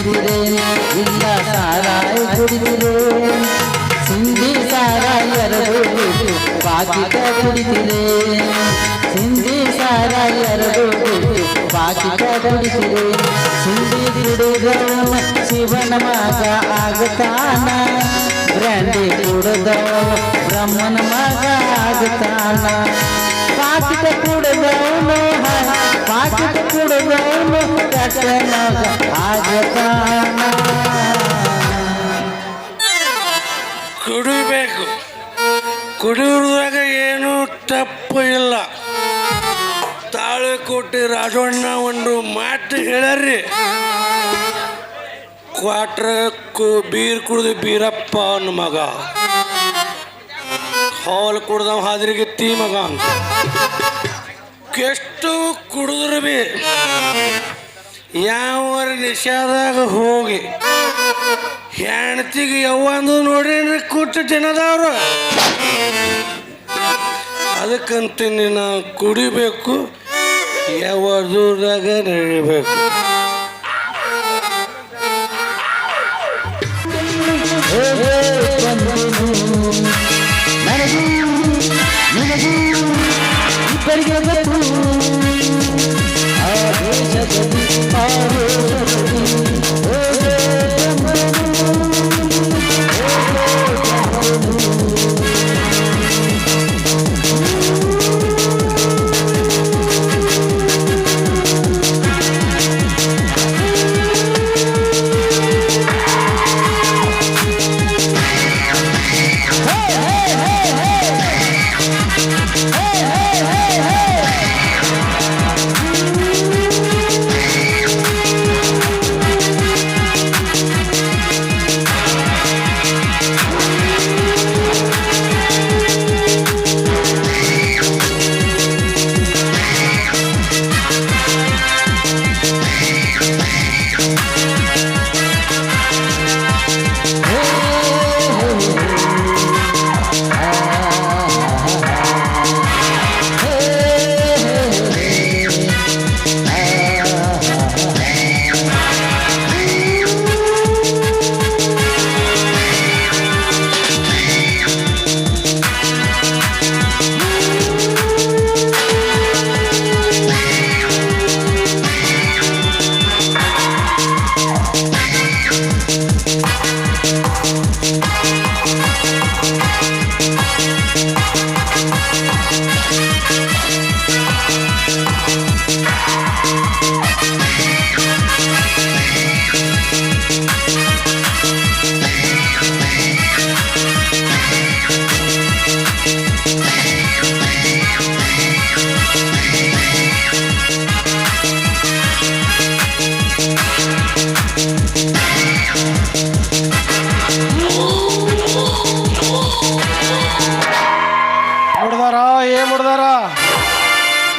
ಕುಡಿದಿರೆ ಇಲ್ಲ ಸಾರಾಯಿ ಕುಡಿದಿರೆ ಸಿಂಧಿ ಸಾರಾಯಿ ಎರಡು ಬಿಟ್ಟು ಬಾಕಿಗ ಕುಡಿದಿರೆ ಸಿಂಧಿ ಸಾರಾಯಿ ಎರಡು ಬಿಟ್ಟು ಬಾಕಿಗ ಕುಡಿದಿರೆ ಸಿಂಧಿ ಕುಡಿದವನ ಶಿವನ ಮಗ ಆಗುತ್ತಾನ ಬ್ರ್ಯಾಂಡಿ ಕುಡಿದವನ ಬ್ರಹ್ಮನ ಮಗ ಆಗುತ್ತಾನ ಪಾಕಿಟ ಕುಡಿದವನು ಪಾಕಿಟ ಕುಡಿದವನು ಕಟನ ಆಗುತ್ತಾನ ಕುಡಿಬೇಕು ಕುಡಿಯೋದ್ರಾಗ ಏನು ತಪ್ಪು ಇಲ್ಲ ತಾಳಿಕೋಟೆ ರಾಜಣ್ಣ ಒಂದು ಮಾತು ಹೇಳ್ಯಾರ್ರಿ ಕ್ವಾಟ್ರ ಬೀರ್ ಕುಡಿದು ಬೀರಪ್ಪ ಅನ್ನೋ ಮಗ ಹಾಲು ಕುಡ್ದವ ಹಾದ್ರಿಗಿತ್ತಿ ಮಗ ಅಂತ ಎಷ್ಟು ಕುಡಿದ್ರು ಬಿ ಯಾವ ನಿಷಾದಾಗ ಹೋಗಿ ಹೆಣ್ತಿಗೆ ಯವ್ವಂದು ನೋಡ್ರಿ ಕೂತು ಜನದವರು ಅದಕ್ಕಂತೀನಿ ನಾವು ಕುಡಿಬೇಕು ಯಾವ ದೂರದಾಗ ನಡಿಬೇಕು ಇಬ್ಬರಿಗೆ ಬೇಕು ಆ ದೇಶದಲ್ಲಿ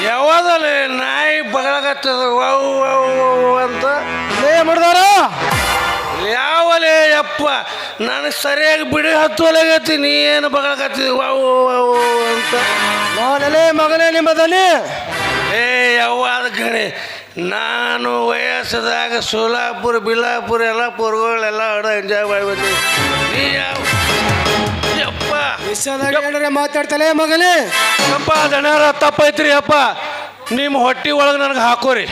ಯಾವಾಗಲೇ ನಾಯಿ ಬಗಳಗತ್ತದ ಅಂತ ಮಾಡ್ದಾರ ಯಾವಲೇ ಯಪ್ಪ ನಾನು ಸರಿಯಾಗಿ ಬಿಡಿ ಹತ್ತುವಲಾಗತ್ತಿ ನೀ ಏನು ಬಗಳಗತ್ತಿದ ಅಂತ ನಾನಲ್ಲೇ ಮಗನೇ ನಿಮ್ಮದಲ್ಲಿ ಏ ಯವ್ವಾದ ಕಣೆ ನಾನು ವಯಸ್ಸದಾಗ ಸೋಲಾಪುರ ಬಿಲಾಪುರ ಎಲ್ಲ ಪುರ್ಗಳೆಲ್ಲ ಆಡ ಎಂಜಾಯ್ ಮಾಡ್ಬಿಟ್ಟು ನೀ ಯಾವ ಯಪ್ಪ ಮಾತಾಡ್ತಲೇ ಮಗನೇ ಅಪ್ಪ ದಣ್ಯಾರ ತಪ್ಪೈತ್ರಿ ಅಪ್ಪ ನಿಮ್ಮ ಹೊಟ್ಟೆ ಒಳಗೆ ನನಗೆ ಹಾಕೋರಿ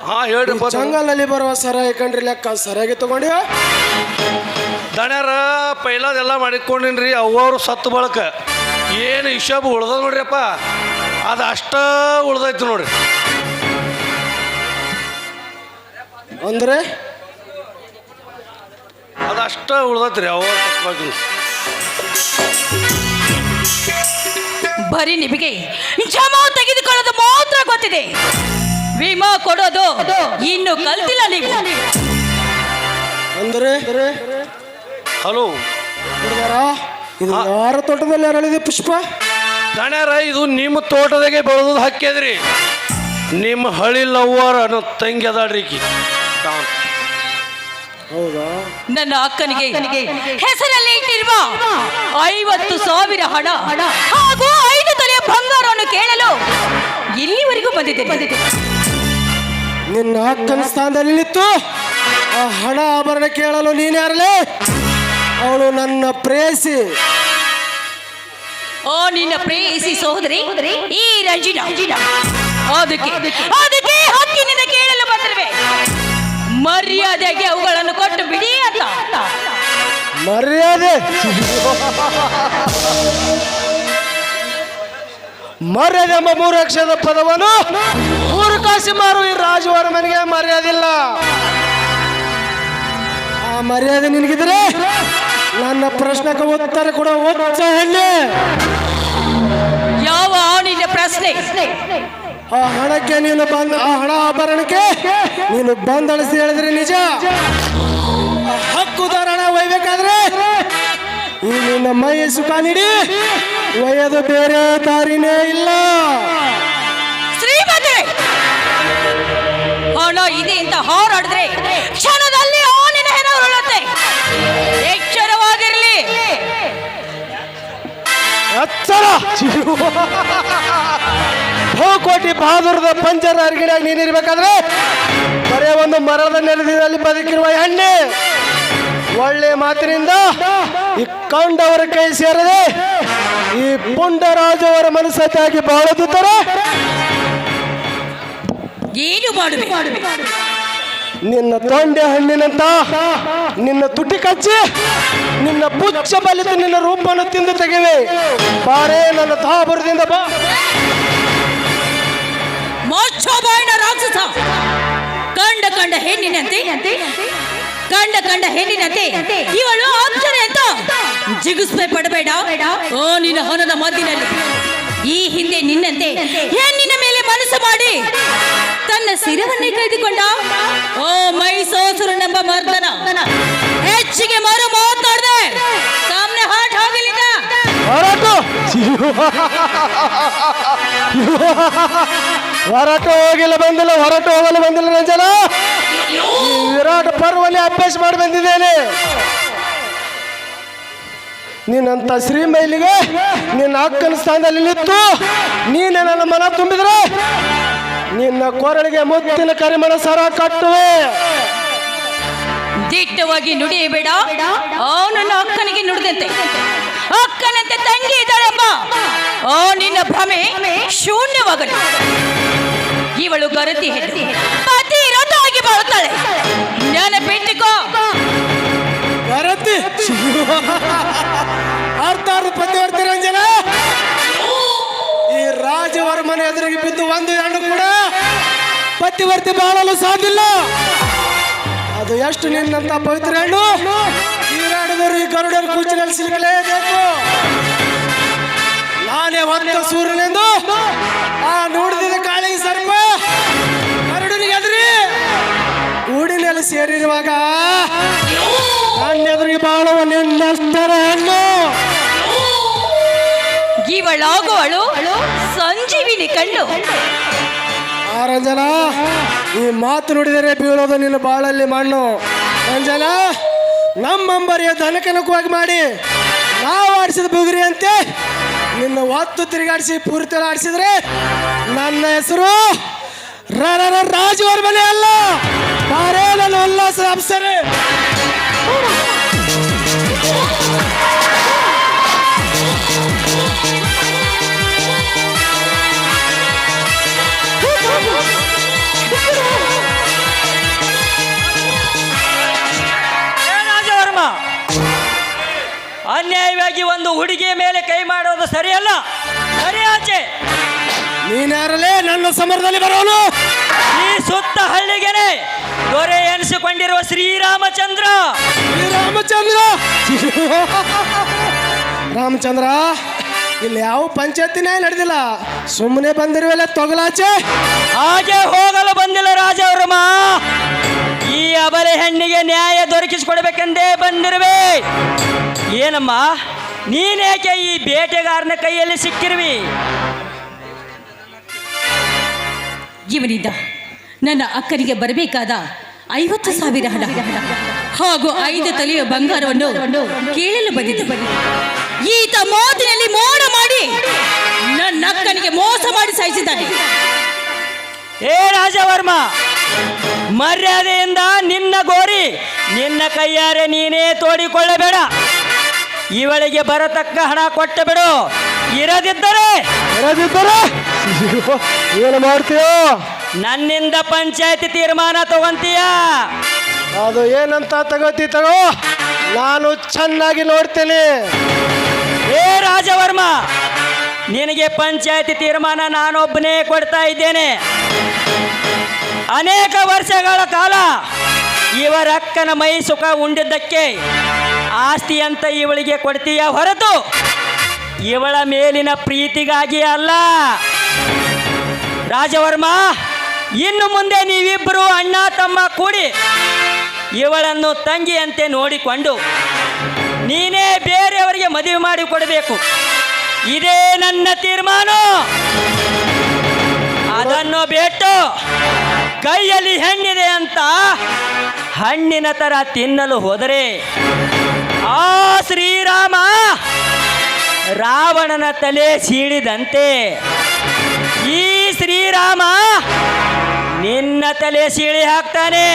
ಹಾಂ ಹೇಳ್ರಿ ಜಂಗಲಲ್ಲಿ ಬರುವ ಸರಾಯಿ ಕಂಡ್ರಿ ಲೆಕ್ಕ ಸರಿಯಾಗಿ ತಗೊಂಡಿ ದಣ್ಯಾರ ಪೈಲಾದೆಲ್ಲ ಮಾಡಿಕೊಂಡಿನ್ರಿ ಅವ್ವರು ಸತ್ತು ಬಳಕ ಏನು ಹಿಶಾಬ್ ಉಳ್ದ ನೋಡ್ರಿಯಪ್ಪ ಅದು ಅಷ್ಟ ಉಳ್ದೈತಿ ನೋಡ್ರಿ ಅಂದ್ರೆ ಅದಷ್ಟ ಉಳ್ದೈತ್ರಿ ಅವ್ರು ಬರೀ ನಿಮಗೆ ಜಮಾ ತೆಗೆದುಕೊಳ್ಳೋದು ಮಾತ್ರ ಗೊತ್ತಿದೆ, ವಿಮಾ ಕೊಡೋದು ಇನ್ನು ಕಲ್ತಿಲ್ಲ ನೀವು. ಅಂದ್ರೆ ಹಲೋ ಇದು ಯಾರ ತೋಟದಲ್ಲಿ ಅರಳಿದೆ ಪುಷ್ಪ? ದಣ್ಯಾರ ಇದು ನಿಮ್ಮ ತೋಟದಾಗೆ ಬೆಳೆದು ಹಾಕ್ಯದ್ರಿ. ನಿಮ್ಮ ಹಳಿ ಲವ್ವರ್ ಅನ್ನೋ ತಂಗಿ ಅದಾಡ್ರಿಕಿ. ಹೌದಾ? ನನ್ನ ಅಕ್ಕನಿಗೆ ಹೆಸರಲ್ಲಿ ಇಟ್ಟಿರುವ 50,000 ಹಣ ಹಾಗೂ 5 ತೊಲೆಯ ಬಂಗಾರವನ್ನು ಕೇಳಲು ಇಲ್ಲಿವರೆಗೂ ಬಂದಿದ್ದೇನೆ. ನಿನ್ನ ಅಕ್ಕನ ಸ್ಥಾನದಲ್ಲಿ ನಿಂತು ಆ ಹಣ ಆಭರಣ ಕೇಳಲು ನೀನ್ಯಾರಲೇ? ಅವಳು ನನ್ನ ಪ್ರೇಯಸಿ. ಓ ನಿನ್ನ ಪ್ರೇಯಸಿ ಸಹೋದರಿ ಈ ರಂಜಿನಾ. ಅದಕ್ಕೆ ಹಕ್ಕಿನಿಂದ ಕೇಳಲು ಬಂದಿರುವೆ. ಮರ್ಯಾದೆಗೆ ಅವುಗಳನ್ನು ಕೊಟ್ಟು ಬಿಡಿ ಅಂತ. ಮರ್ಯಾದೆ ಮರ್ಯಾದೆ ಎಂಬ 3 ಅಕ್ಷರದ ಪದವನ್ನು 3 ಕಾಸು ಮಾರು ಈ ರಾಜವರ್ಮನಿಗೆ ಮರ್ಯಾದಿಲ್ಲ. ಆ ಮರ್ಯಾದೆ ನಿನಗಿದ್ರೆ ನನ್ನ ಪ್ರಶ್ನೆಗೆ ಉತ್ತರ ಕೊಡ ಒಚ್ಚ ಹೆಣ್ಣೆ. ಯಾವ ನಿನ್ನ ಪ್ರಶ್ನೆ? ಆ ಹಣಕ್ಕೆ ನೀನು ಬಂದ, ಆ ಹಣ ಆಭರಣಕ್ಕೆ ನೀನು ಬಂದಳಿಸಿ ಹೇಳಿದ್ರೆ ನಿಜ. ಆ ಹಕ್ಕುದಾರ ಹಣ ಒಯ್ಬೇಕಾದ್ರೆ ಈ ನಿನ್ನ ಮೈ ಸುಖ ನೀಡಿ ಒಯ್ಯೋದು ಬೇರೆ ದಾರಿನೇ ಇಲ್ಲ. ಶ್ರೀಮತಿ ಹಣ ಇದೆ ಅಂತ ಹಾರಾಡಿದ್ರೆ ಕ್ಷಣದಲ್ಲಿ ನಿನ್ನ ಹೆಣ ಉರುಳುತ್ತೆ. ಎಚ್ಚರವಾಗಿರಲಿ. ಎಚ್ಚರ. ಬಹುಕೋಟಿ ಬಹಾದೂರದ ಪಂಚರ ಅರ್ಗಿಡಿಯಾಗಿ ನೀನಿರ್ಬೇಕಾದ್ರೆ ಬರೇ ಒಂದು ಮರದ ನೆಲದಲ್ಲಿ ಬದುಕಿರುವ ಹೆಣ್ಣೆ. ಒಳ್ಳೆ ಮಾತಿನಿಂದ ಈ ಕಂಡವರ ಕೈ ಸೇರದೆ ಈ ಪುಂಡರಾಜವರ ಮನಸ್ಸತ್ತಾಗಿ ಬಾಳುತ್ತಿದ್ದರೆ ಏನು ಮಾಡುವೆ? ನಿನ್ನ ತೊಂಡೆ ಹಣ್ಣಿನಂತ ನಿನ್ನ ತುಟಿ ಕಚ್ಚಿ ನಿನ್ನ ಪುಚ್ಚ ಬಲಿತ ನಿನ್ನ ರೂಪವನ್ನು ತಿಂದು ತೆಗೆವೆ. ಬಾರೇ ನನ್ನ ತಾಬರದಿಂದ ಬಾ. ಮೋಕ್ಷೋಬಾಯಿನ ರಾಕ್ಷಸ. ಕಂಡ ಹೆಣ್ಣಿನಂತೆ ಇವಳು ಅಕ್ಷರ ಅಂತ ಜಿಗುಸ್ಪೆ ಪಡಬೇಡ. ಓ ನಿನ್ನ ಹೊನದ ಮದ್ದಿನಲ್ಲಿ ಈ ಹಿಂದೆ ನಿನ್ನಂತೆ ಹೆಣ್ಣಿನ ಮೇಲೆ ಮನಸ್ಸು ಮಾಡಿ ತನ್ನ ಸಿರವನ್ನೇ ಕಳೆದುಕೊಂಡ ಓ ಮೈಸೋಸುರನೆಂಬ ಮರ್ದನ ಹೆಚ್ಚಿಗೆ ಮರು ಮಾತಾಡ್ದೆ ಸಾಮ್ನೆ ಹಾಟ್ ಹೋಗಲಿಲ್ಲ. ಹೊರಟು ಹೋಗಿಲ್ಲ ಬಂದಿಲ್ಲ, ಹೊರಟು ಹೋಗಲು ಬಂದಿಲ್ಲ ರಂಜನ. ಈ ವಿರಾಟ ಪರ್ವಲ್ಲಿ ಅಭ್ಯಾಸ ಮಾಡಿ ಬಂದಿದ್ದೇನೆ. ನೀನಂತ ಶ್ರೀಮೈಲಿಗೆ ನಿನ್ನ ಅಕ್ಕನ ಸ್ಥಾನದಲ್ಲಿ ನಿಂತು ನೀನೆ ನನ್ನ ಮನ ತುಂಬಿದ್ರೆ ನಿನ್ನ ಕೊರಳಿಗೆ ಮುತ್ತಿನ ಕರಿಮಣ ಸರ ಕಟ್ಟುವೆ. ದಿಟ್ಟವಾಗಿ ನುಡಿಯಬೇಡ. ನನ್ನ ಅಕ್ಕನಿಗೆ ನುಡಿದಂತೆ ಅಕ್ಕನಂತೆ ತಂಗಿ ಇದ್ದಾಳೆಂಬ ಓ ನಿನ್ನ ಭ್ರಮೆ ಶೂನ್ಯವಾಗಲಿ. ಇವಳು ಗರತಿ ಹೆಣ್ಣು, ಪತಿ ರಥವಾಗಿ ಬಾಳುತ್ತಾಳೆ. ನೆನಪಿಟ್ಟುಕೋ. ಗರತಿ ಅರ್ಧಾರು ಪತಿವರ್ತಿ ರಂಜನ. ಈ ರಾಜವರ್ಮನ ಎದುರಿಗೆ ಬಿದ್ದು ಒಂದು ಹೆಣ್ಣು ಕೂಡ ಪತಿವರ್ತಿ ಬಾಳಲು ಸಾಧ್ಯವಿಲ್ಲ. ಅದು ಎಷ್ಟು ನಿನ್ನಂತ ಪವಿತ್ರ ಹೆಣ್ಣು ನೀರಾಡಿದರು ಈ ಗರುಡರ ಕೂಚಿನಲ್ಲಿ ಸಿಲುಕಲೇಬೇಕು. ನಾನೇ ಹೊತ್ತ ಸೂರ್ಯನೆಂದು ಆ ನೋಡಿದ ಕಾಳಿಗೆ ಸರ್ಪ ಗರುಡನಿಗೆ ಎದುರಿ ಗೂಡಿನಲ್ಲಿ ಸೇರಿರುವಾಗ ನನ್ನ ಎದುರಿಗೆ ಬಾಳುವ ನಿನ್ನಷ್ಟರ ಹೆಣ್ಣು. ಇವಳಾಗುವಳು ಸಂಜೀವಿನಿ ಕಣ್ಣು. ರಂಜನ, ಈ ಮಾತು ನುಡಿದರೆ ಬೀಳೋದು ನಿನ್ನ ಬಾಳಲ್ಲಿ ಮಣ್ಣು. ರಂಜನ, ನಮ್ಮಂಬರಿಯ ದನಕನಕವಾಗಿ ಮಾಡಿ ನಾವು ಆಡಿಸಿದ ಬುಗುರಿ ಅಂತೆ ನಿನ್ನ ಹೊತ್ತು ತಿರುಗಾಡಿಸಿ ಪೂರ್ತಿ ಆಡಿಸಿದ್ರೆ ನನ್ನ ಹೆಸರು ರಾಜವರ್ಮನೆ ಅಲ್ಲ, ಬಾರೇ ನನ್ನ ಉಲ್ಲಾಸ ಅಪ್ಸರೆ. ರಾಜವರ್ಮ, ಅನ್ಯಾಯವಾಗಿ ಒಂದು ಹುಡುಗಿಯ ಮೇಲೆ ಕೈ ಮಾಡೋದು ಸರಿಯಲ್ಲ. ಸರಿಯಾಚೆ ನೀನ್ಯಾರಲ್ಲೇ ನನ್ನ ಸಮರದಲ್ಲಿ ಬರೋನು? ಈ ಸುತ್ತ ಹಳ್ಳಿಗೆನೆ ದೊರೆ ಎನಿಸಿಕೊಂಡಿರುವ ಶ್ರೀರಾಮಚಂದ್ರ. ಶ್ರೀರಾಮಚಂದ್ರ, ರಾಮಚಂದ್ರ, ಇಲ್ಲಿ ಯಾವ ಪಂಚಾಯತಿನೇ ನಡೆದಿಲ್ಲ, ಸುಮ್ಮನೆ ಬಂದಿರುವಲ್ಲ ತೊಗಲಾಚೆ. ಹಾಗೆ ಹೋಗಲು ಬಂದಿಲ್ಲ ರಾಜವರ್ಮ. ಈ ಅಬಲೆ ಹೆಣ್ಣಿಗೆ ನ್ಯಾಯ ದೊರಕಿಸಿಕೊಡ್ಬೇಕೆಂದೇ ಬಂದಿರುವೆ. ಏನಮ್ಮ, ನೀನೇಕೆ ಈ ಬೇಟೆಗಾರನ ಕೈಯಲ್ಲಿ ಸಿಕ್ಕಿರುವಿ? ಇವನಿಂದ ನನ್ನ ಅಕ್ಕನಿಗೆ ಬರಬೇಕಾದ 50,000 ಹಣ ಹಾಗೂ 5 ತೊಲೆಯ ಬಂಗಾರವನ್ನು ಕೇಳಲು ಬಂದಿದ್ದೆ. ಈತ ಮಾತಿನಲ್ಲಿ ಮೋಡ ಮಾಡಿ ನನ್ನ ಅಕ್ಕನಿಗೆ ಮೋಸ ಮಾಡಿ ಸಾಯಿಸಿದ್ದಾನೆ. ಹೇ ರಾಜವರ್ಮ, ಮರ್ಯಾದೆಯಿಂದ ನಿನ್ನ ಗೋರಿ ನಿನ್ನ ಕೈಯಾರೆ ನೀನೇ ತೋಡಿಕೊಳ್ಳಬೇಡ. ಇವಳಿಗೆ ಬರತಕ್ಕ ಹಣ ಕೊಟ್ಟು ಬಿಡು. ಇರದಿದ್ದರೆ ಏನು ಮಾಡ್ತೀಯೋ? ನನ್ನಿಂದ ಪಂಚಾಯತಿ ತೀರ್ಮಾನ ತಗೊಂತೀಯ. ಅದು ಏನಂತ ತಗೋತಿ ತಗೋ, ನಾನು ಚೆನ್ನಾಗಿ ನೋಡ್ತೇನೆ. ಹೇ ರಾಜವರ್ಮ, ನಿನಗೆ ಪಂಚಾಯತಿ ತೀರ್ಮಾನ ನಾನೊಬ್ಬನೇ ಕೊಡ್ತಾ ಇದ್ದೇನೆ. ಅನೇಕ ವರ್ಷಗಳ ಕಾಲ ಇವರಕ್ಕನ ಮೈ ಸುಖ ಉಂಡಿದ್ದಕ್ಕೆ ಆಸ್ತಿ ಅಂತ ಇವಳಿಗೆ ಕೊಡ್ತೀಯ ಹೊರತು ಇವಳ ಮೇಲಿನ ಪ್ರೀತಿಗಾಗಿ ಅಲ್ಲ. ರಾಜವರ್ಮ, ಇನ್ನು ಮುಂದೆ ನೀವಿಬ್ಬರು ಅಣ್ಣ ತಮ್ಮ ಕೂಡಿ ಇವಳನ್ನು ತಂಗಿಯಂತೆ ನೋಡಿಕೊಂಡು ನೀನೇ ಬೇರೆಯವರಿಗೆ ಮದುವೆ ಮಾಡಿ ಕೊಡಬೇಕು. ಇದೇ ನನ್ನ ತೀರ್ಮಾನ. ಅದನ್ನು ಬಿಟ್ಟು ಕೈಯಲ್ಲಿ ಹೆಣ್ಣಿದೆ ಅಂತ ಹಣ್ಣಿನ ತರ ತಿನ್ನಲು ಹೋದರೆ ಆ ಶ್ರೀರಾಮ ರಾವಣನ ತಲೆ ಸೀಳಿದಂತೆ ಈ ಶ್ರೀರಾಮ ನಿನ್ನ ತಲೆ ಸೀಳಿ ಹಾಕ್ತಾನೆ.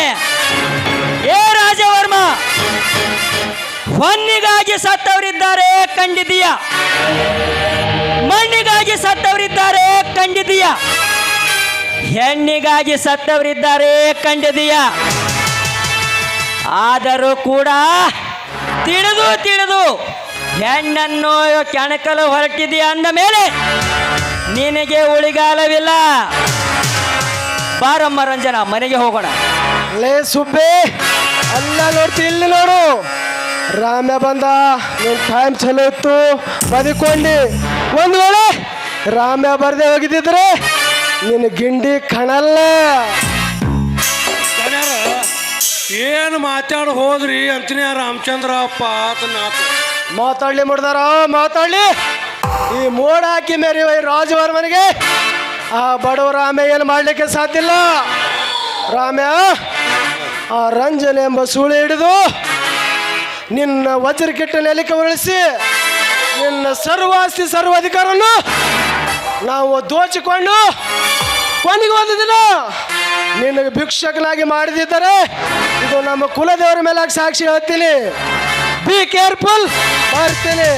ಏ ರಾಜವರ್ಮ, ಹೊನ್ನಿಗಾಗಿ ಸತ್ತವರಿದ್ದಾರೆ ಕಂಡಿದೀಯ, ಮಣ್ಣಿಗಾಗಿ ಸತ್ತವರಿದ್ದಾರೆ ಕಂಡಿದೀಯ, ಹೆಣ್ಣಿಗಾಗಿ ಸತ್ತವರಿದ್ದಾರೆ ಕಂಡಿದೀಯ. ಆದರೂ ಕೂಡ ತಿಳಿದು ಹೆಣ್ಣನ್ನು ಕೆಣಕಲು ಹೊರಟಿದೀಯ ಅಂದ ಮೇಲೆ ನಿನಗೆ ಉಳಿಗಾಲವಿಲ್ಲ. ಬಾರಮ್ಮ ರಂಜನ, ಮನೆಗೆ ಹೋಗೋಣ. ಲೇ ಸುಬ್ಬೆ, ಅಲ್ಲ ನೋಡ್ತಿ, ಇಲ್ಲಿ ನೋಡು. ರಾಮ್ಯ ಬಂದ, ನಿನ್ ಟೈಮ್ ಚಲೋ ಇತ್ತು, ಬದುಕೊಂಡಿ. ಒಂದು ವೇಳೆ ರಾಮ್ಯ ಬರ್ದೆ ಹೋಗಿದ್ದಿದ್ರೆ ನಿನ್ನ ಗಿಂಡಿ ಕಣಲ್ಲ. ಏನು ಮಾತಾಡಿ ಹೋದ್ರಿ ಅಂತೀನಿ ರಾಮಚಂದ್ರಪ್ಪ ಮಾತಾಡ್ಲಿ ಮುಡ್ದಾರ, ಮಾತಾಡ್ಲಿ. ಈ ಮೋಡ ಹಾಕಿ ಮೇರಿ ರಾಜವರ್ಮನಿಗೆ ಆ ಬಡವ ರಾಮ್ಯ ಏನು ಮಾಡ್ಲಿಕ್ಕೆ ಸಾಧ್ಯ ಇಲ್ಲ. ರಾಮ್ಯ ಆ ರಂಜನೆ ಎಂಬ ಸೂಳೆ ಹಿಡಿದು ನಿನ್ನ ವಜ್ರಕಿಟ್ಟ ನೆಲಕ್ಕೆ ಉರುಳಿಸಿ ನಿನ್ನ ಸರ್ವಾಸ್ತಿ ಸರ್ವ ಅಧಿಕಾರವನ್ನು ನಾವು ದೋಚಿಕೊಂಡು ಕೊನೆಗೆ ಒಂದು ದಿನ ನಿನಗೆ ಭಿಕ್ಷಕನಾಗಿ ಮಾಡಿದಿದ್ದರೆ ಇದು ನಮ್ಮ ಕುಲದೇವರ ಮೇಲೆ ಸಾಕ್ಷಿ ಹೇಳ್ತೀನಿ. Be careful. ಬರ್ತೀನಿ.